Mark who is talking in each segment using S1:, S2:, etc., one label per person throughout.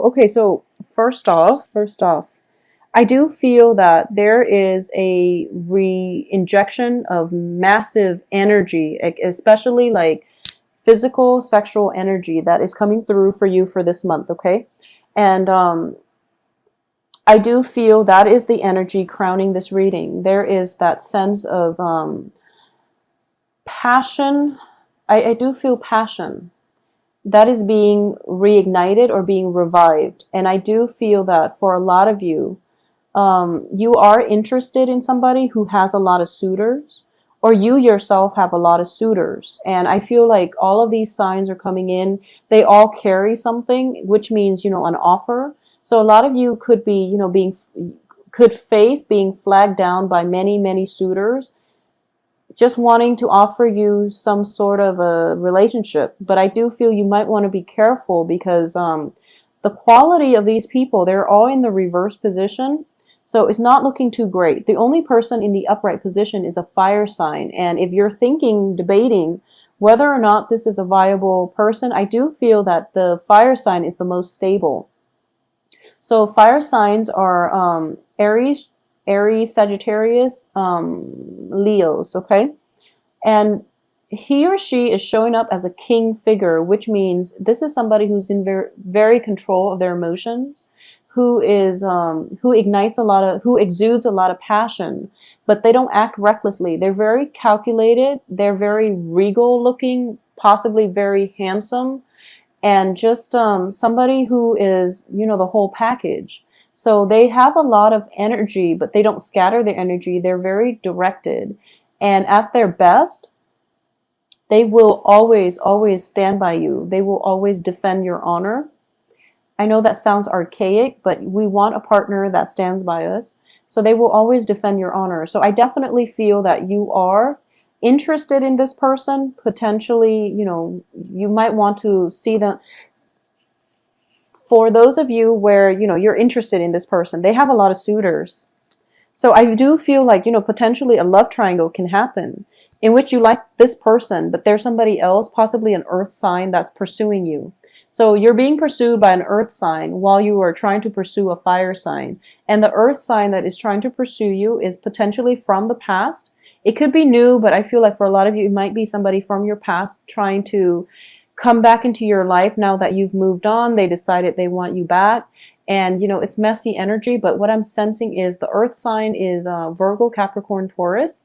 S1: okay, so first off, I do feel that there is a re-injection of massive energy, especially like physical, sexual energy that is coming through for you for this month, okay? And I do feel that is the energy crowning this reading. There is that sense of passion. I do feel passion that is being reignited or being revived. And I do feel that for a lot of you, you are interested in somebody who has a lot of suitors, or you yourself have a lot of suitors. And I feel like all of these signs are coming in. They all carry something, which means, an offer. So a lot of you could be, could face being flagged down by many, many suitors, just wanting to offer you some sort of a relationship. But I do feel you might want to be careful because the quality of these people, they're all in the reverse position. So it's not looking too great. The only person in the upright position is a fire sign. And if you're debating whether or not this is a viable person, I do feel that the fire sign is the most stable. So fire signs are Aries, Sagittarius, Leos, okay? And he or she is showing up as a king figure, which means this is somebody who's in very control of their emotions, who exudes a lot of passion, but they don't act recklessly. They're very calculated, they're very regal looking, possibly very handsome, and just somebody who is, the whole package. So they have a lot of energy, but they don't scatter their energy. They're very directed. And at their best, they will always, always stand by you. They will always defend your honor. I know that sounds archaic, but we want a partner that stands by us. So they will always defend your honor. So I definitely feel that you are interested in this person. Potentially, you might want to see them. For those of you where, you're interested in this person, they have a lot of suitors. So I do feel like, potentially a love triangle can happen in which you like this person, but there's somebody else, possibly an earth sign, that's pursuing you. So you're being pursued by an earth sign while you are trying to pursue a fire sign. And the earth sign that is trying to pursue you is potentially from the past. It could be new, but I feel like for a lot of you, it might be somebody from your past trying to come back into your life now that you've moved on. They decided they want you back. And, it's messy energy, but what I'm sensing is the earth sign is Virgo, Capricorn, Taurus.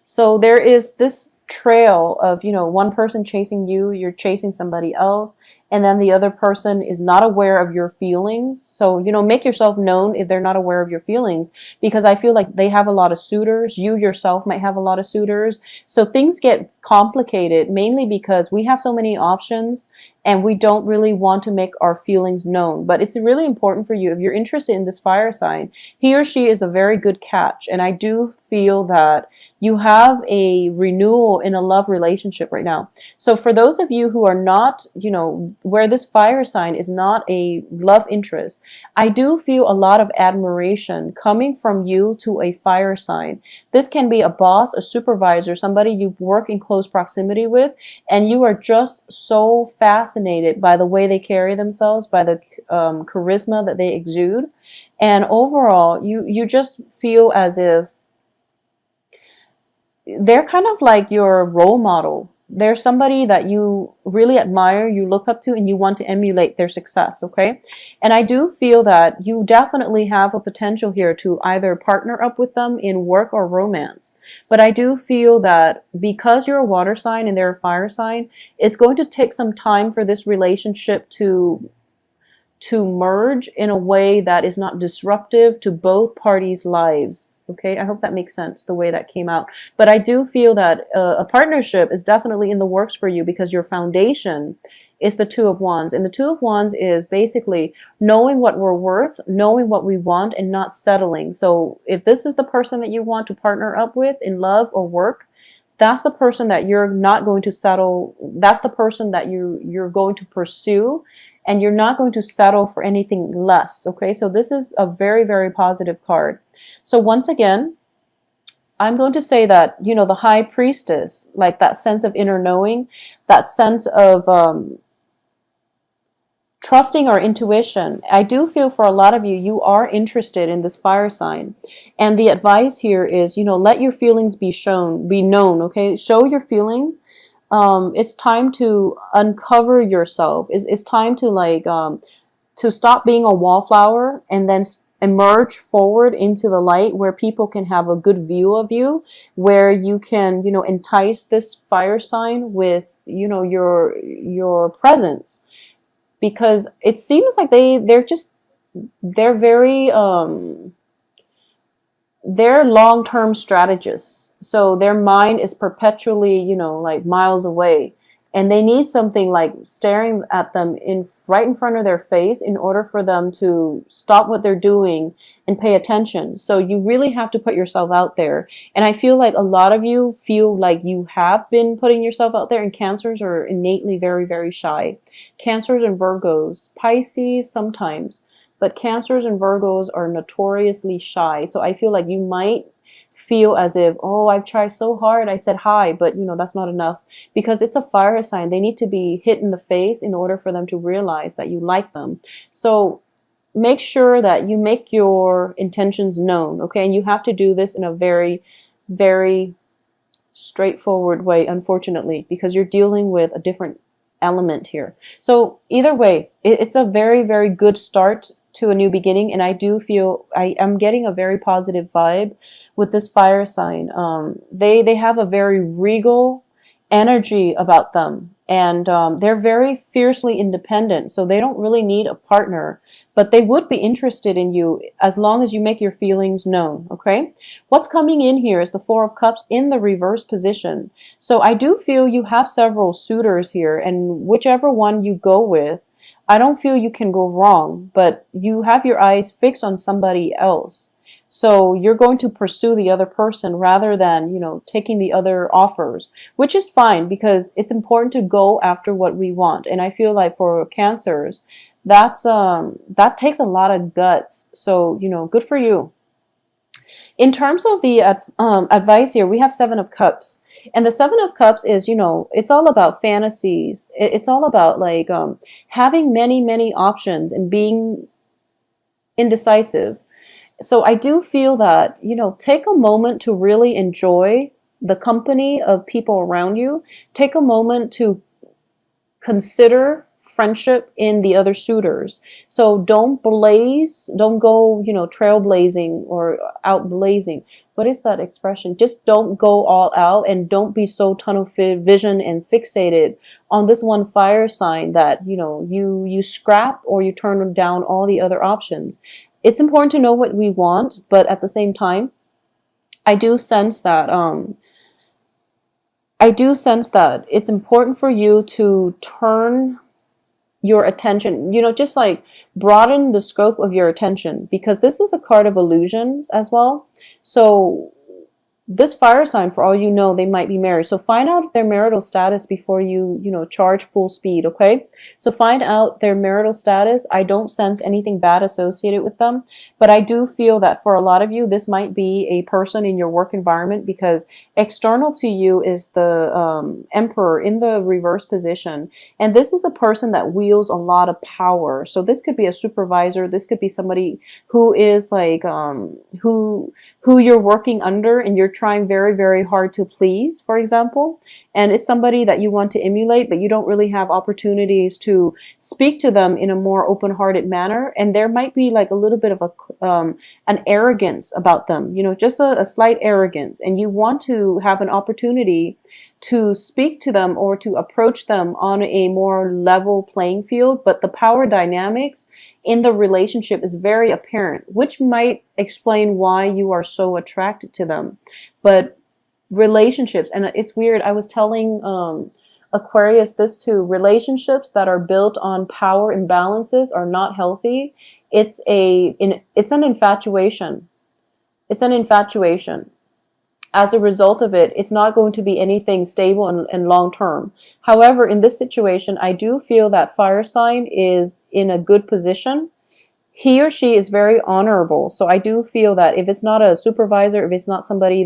S1: So there is this trail of, one person chasing you, you're chasing somebody else, and then the other person is not aware of your feelings. So, make yourself known if they're not aware of your feelings, because I feel like they have a lot of suitors. You yourself might have a lot of suitors. So things get complicated mainly because we have so many options and we don't really want to make our feelings known. But it's really important for you, if you're interested in this fire sign, he or she is a very good catch. And I do feel that you have a renewal in a love relationship right now. So for those of you who are not, where this fire sign is not a love interest, I do feel a lot of admiration coming from you to a fire sign. This can be a boss, a supervisor, somebody you work in close proximity with, and you are just so fascinated by the way they carry themselves, by the charisma that they exude. And overall, you just feel as if they're kind of like your role model. They're somebody that you really admire, you look up to, and you want to emulate their success, okay? And I do feel that you definitely have a potential here to either partner up with them in work or romance. But I do feel that because you're a water sign and they're a fire sign, it's going to take some time for this relationship to merge in a way that is not disruptive to both parties' lives. Okay, I hope that makes sense, the way that came out. But I do feel that a partnership is definitely in the works for you because your foundation is the Two of Wands. And the Two of Wands is basically knowing what we're worth, knowing what we want, and not settling. So if this is the person that you want to partner up with in love or work, that's the person that you're not going to settle. That's the person that you're going to pursue, and you're not going to settle for anything less. Okay, so this is a very, very positive card. So once again, I'm going to say that, the high priestess, like that sense of inner knowing, that sense of trusting our intuition. I do feel for a lot of you, you are interested in this fire sign. And the advice here is, let your feelings be known, okay? Show your feelings. It's time to uncover yourself. It's time to to stop being a wallflower and then emerge forward into the light where people can have a good view of you, where you can, entice this fire sign with, your presence, because it seems like they're very they're long-term strategists. So their mind is perpetually, like miles away. And they need something like staring at them right in front of their face in order for them to stop what they're doing and pay attention. So you really have to put yourself out there. And I feel like a lot of you feel like you have been putting yourself out there, and Cancers are innately very, very shy. Cancers and Virgos, Pisces sometimes, but Cancers and Virgos are notoriously shy. So I feel like you might feel as if, oh, I've tried so hard. I said hi, but that's not enough, because it's a fire sign. They need to be hit in the face in order for them to realize that you like them. So make sure that you make your intentions known, okay? And you have to do this in a very, very straightforward way, unfortunately, because you're dealing with a different element here. So either way, it's a very, very good start to a new beginning, and I do feel I am getting a very positive vibe with this fire sign. They have a very regal energy about them, and they're very fiercely independent, so they don't really need a partner, but they would be interested in you as long as you make your feelings known, okay? What's coming in here is the Four of Cups in the reverse position. So I do feel you have several suitors here, and whichever one you go with, I don't feel you can go wrong, but you have your eyes fixed on somebody else. So you're going to pursue the other person rather than, taking the other offers, which is fine, because it's important to go after what we want. And I feel like for Cancers, that takes a lot of guts. So, good for you. In terms of the advice here, we have Seven of Cups. And the Seven of Cups is, it's all about fantasies. It's all about having many, many options and being indecisive. So I do feel that, take a moment to really enjoy the company of people around you. Take a moment to consider friendship in the other suitors. So don't go, trailblazing or out blazing. What is that expression? Just don't go all out, and don't be so tunnel vision and fixated on this one fire sign that, you scrap or you turn down all the other options. It's important to know what we want, but at the same time, I do sense that it's important for you to turn your attention, just like broaden the scope of your attention, because this is a card of illusions as well. So this fire sign, for all you know, they might be married. So find out their marital status before you, charge full speed, okay? So find out their marital status. I don't sense anything bad associated with them, but I do feel that for a lot of you, this might be a person in your work environment, because external to you is the Emperor in the reverse position. And this is a person that wields a lot of power. So this could be a supervisor. This could be somebody who is who you're working under, and you're trying very, very hard to please, for example. And it's somebody that you want to emulate, but you don't really have opportunities to speak to them in a more open-hearted manner. And there might be like a little bit of an arrogance about them, just a slight arrogance. And you want to have an opportunity to speak to them or to approach them on a more level playing field, but the power dynamics in the relationship is very apparent, which might explain why you are so attracted to them. But relationships, and it's weird, I was telling Aquarius this too, relationships that are built on power imbalances are not healthy. It's an infatuation. It's an infatuation. As a result of it, it's not going to be anything stable and long-term. However, in this situation, I do feel that fire sign is in a good position. He or she is very honorable. So I do feel that if it's not a supervisor, if it's not somebody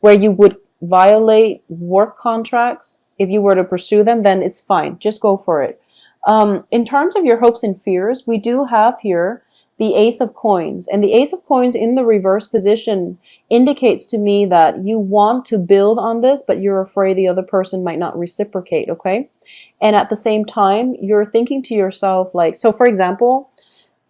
S1: where you would violate work contracts, if you were to pursue them, then it's fine. Just go for it. In terms of your hopes and fears, we do have here the Ace of Coins. And the Ace of Coins in the reverse position indicates to me that you want to build on this, but you're afraid the other person might not reciprocate, okay? And at the same time, you're thinking to yourself, like, so for example,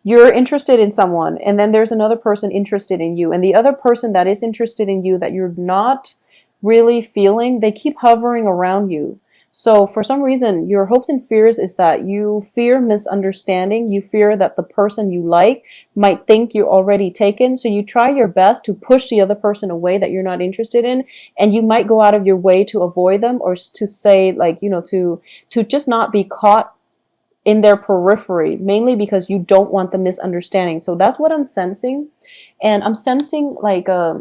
S1: you're interested in someone, and then there's another person interested in you, and the other person that is interested in you that you're not really feeling, they keep hovering around you. So for some reason, your hopes and fears is that you fear misunderstanding. You fear that the person you like might think you're already taken. So you try your best to push the other person away that you're not interested in. And you might go out of your way to avoid them, or to say, like, to just not be caught in their periphery, mainly because you don't want the misunderstanding. So that's what I'm sensing. And I'm sensing like a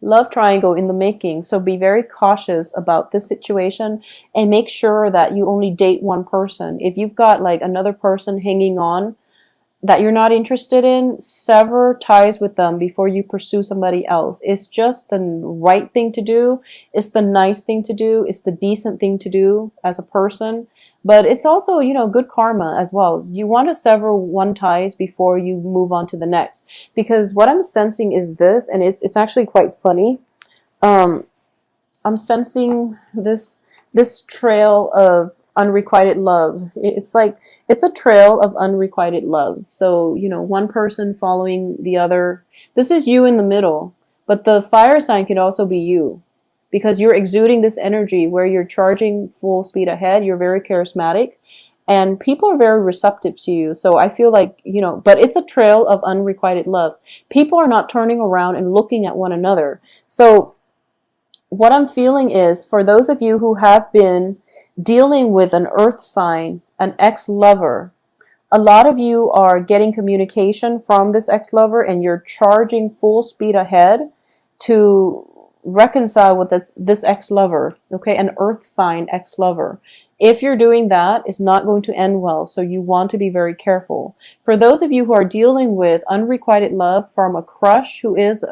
S1: love triangle in the making. So be very cautious about this situation, and make sure that you only date one person. If you've got like another person hanging on that you're not interested in, sever ties with them before you pursue somebody else. It's just the right thing to do. It's the nice thing to do. It's the decent thing to do as a person. But it's also, good karma as well. You want to sever one ties before you move on to the next. Because what I'm sensing is this, and it's actually quite funny. I'm sensing this trail of unrequited love. It's like it's a trail of unrequited love. So, one person following the other. This is you in the middle, but the fire sign could also be you, because you're exuding this energy where you're charging full speed ahead. You're very charismatic, and people are very receptive to you. So I feel like, but it's a trail of unrequited love. People are not turning around and looking at one another. So what I'm feeling is, for those of you who have been dealing with an earth sign, an ex-lover, a lot of you are getting communication from this ex-lover, and you're charging full speed ahead to reconcile with this ex-lover, okay? An earth sign ex-lover. If you're doing that, it's not going to end well, so you want to be very careful. For those of you who are dealing with unrequited love from a crush who is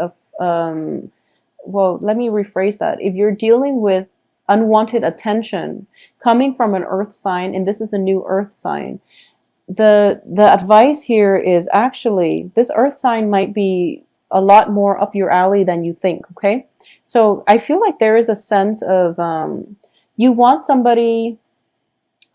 S1: well, let me rephrase that. If you're dealing with unwanted attention coming from an earth sign, and this is a new earth sign, the advice here is, actually, this earth sign might be a lot more up your alley than you think, okay? So I feel like there is a sense of you want somebody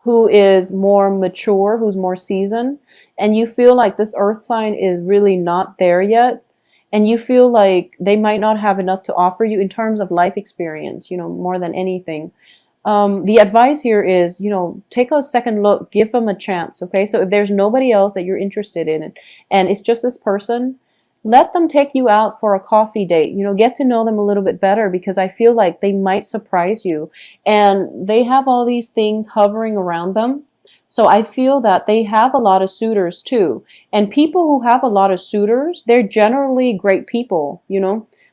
S1: who is more mature, who's more seasoned, and you feel like this earth sign is really not there yet. And you feel like they might not have enough to offer you in terms of life experience, more than anything. The advice here is, take a second look, give them a chance, okay? So if there's nobody else that you're interested in, and it's just this person, let them take you out for a coffee date, get to know them a little bit better, because I feel like they might surprise you. And they have all these things hovering around them. So I feel that they have a lot of suitors too. And people who have a lot of suitors, they're generally great people,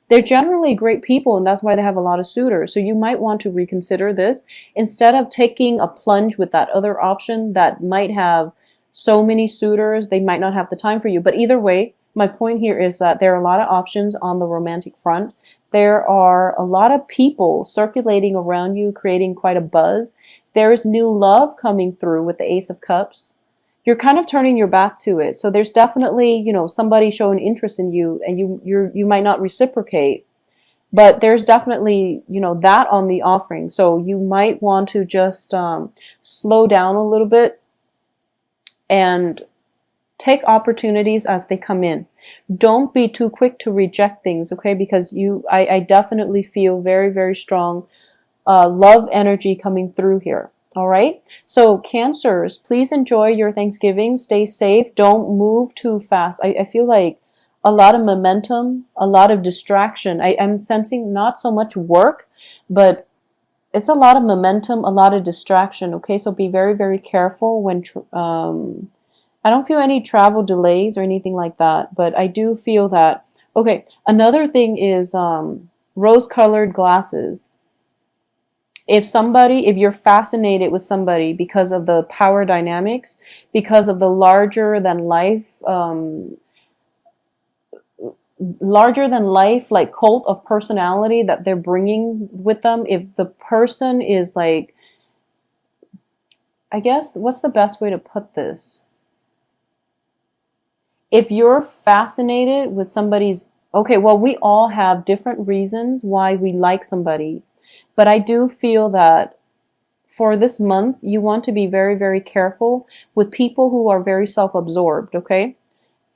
S1: They're generally great people, and that's why they have a lot of suitors. So you might want to reconsider this instead of taking a plunge with that other option that might have so many suitors, they might not have the time for you. But either way, my point here is that there are a lot of options on the romantic front. There are a lot of people circulating around you, creating quite a buzz. There is new love coming through with the Ace of Cups. You're kind of turning your back to it. So there's definitely, somebody showing interest in you, and you might not reciprocate. But there's definitely, that on the offering. So you might want to just slow down a little bit and take opportunities as they come in. Don't be too quick to reject things, okay? Because I definitely feel very, very strong love energy coming through here. All right. So Cancers, please enjoy your Thanksgiving. Stay safe. Don't move too fast. I feel like a lot of momentum, a lot of distraction. I'm sensing not so much work, but it's a lot of momentum, a lot of distraction. Okay. So be very, very careful when, I don't feel any travel delays or anything like that, but I do feel that, okay, another thing is rose-colored glasses. If you're fascinated with somebody because of the power dynamics, because of the larger than life like cult of personality that they're bringing with them, if the person is like I guess, what's the best way to put this? If you're fascinated with somebody's, okay, well, we all have different reasons why we like somebody, but I do feel that for this month, you want to be very, very careful with people who are very self-absorbed, okay?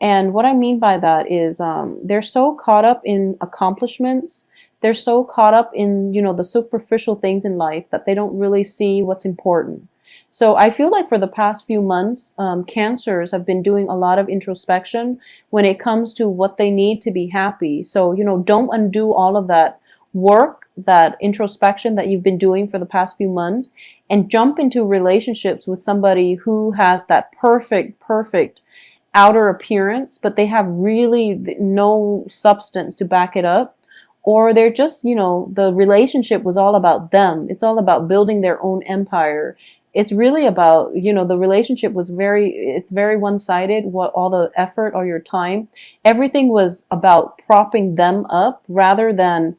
S1: And what I mean by that is they're so caught up in accomplishments. They're so caught up in, the superficial things in life that they don't really see what's important. So I feel like for the past few months, cancers have been doing a lot of introspection when it comes to what they need to be happy. So, don't undo all of that work, that introspection that you've been doing for the past few months, and jump into relationships with somebody who has that perfect outer appearance, but they have really no substance to back it up. Or they're just, the relationship was all about them. It's all about building their own empire. It's really about, the relationship was it's very one-sided, what all the effort or your time. Everything was about propping them up rather than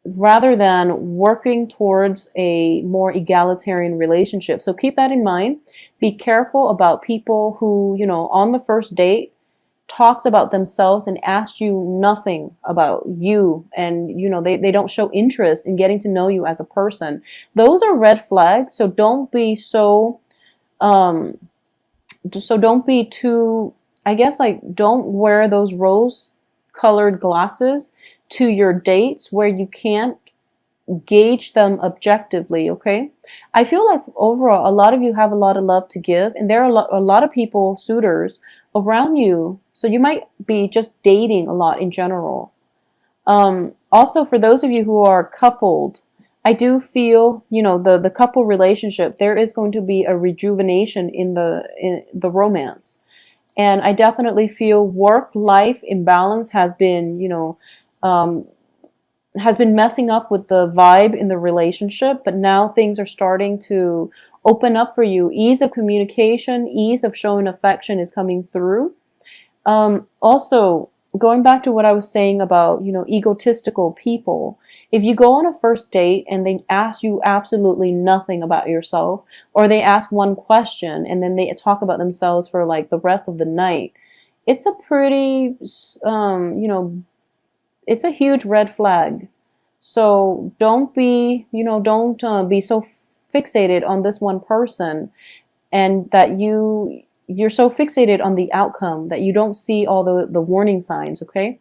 S1: working towards a more egalitarian relationship. So keep that in mind. Be careful about people who, on the first date talks about themselves and asks you nothing about you, and they don't show interest in getting to know you as a person. Those are red flags. So don't be um don't be too, I guess, like, don't wear those rose colored glasses to your dates where you can't gauge them objectively, okay? I feel like overall, a lot of you have a lot of love to give, and there are a lot of people, suitors, around you. So you might be just dating a lot in general. Also, for those of you who are coupled, I do feel, the couple relationship, there is going to be a rejuvenation in the romance. And I definitely feel work-life imbalance um, has been messing up with the vibe in the relationship, but now things are starting to open up for you. Ease of communication, ease of showing affection is coming through. Also, going back to what I was saying about, egotistical people, if you go on a first date and they ask you absolutely nothing about yourself, or they ask one question and then they talk about themselves for like the rest of the night, it's a pretty, it's a huge red flag. So don't be so fixated on this one person, and that you're so fixated on the outcome that you don't see all the warning signs, okay?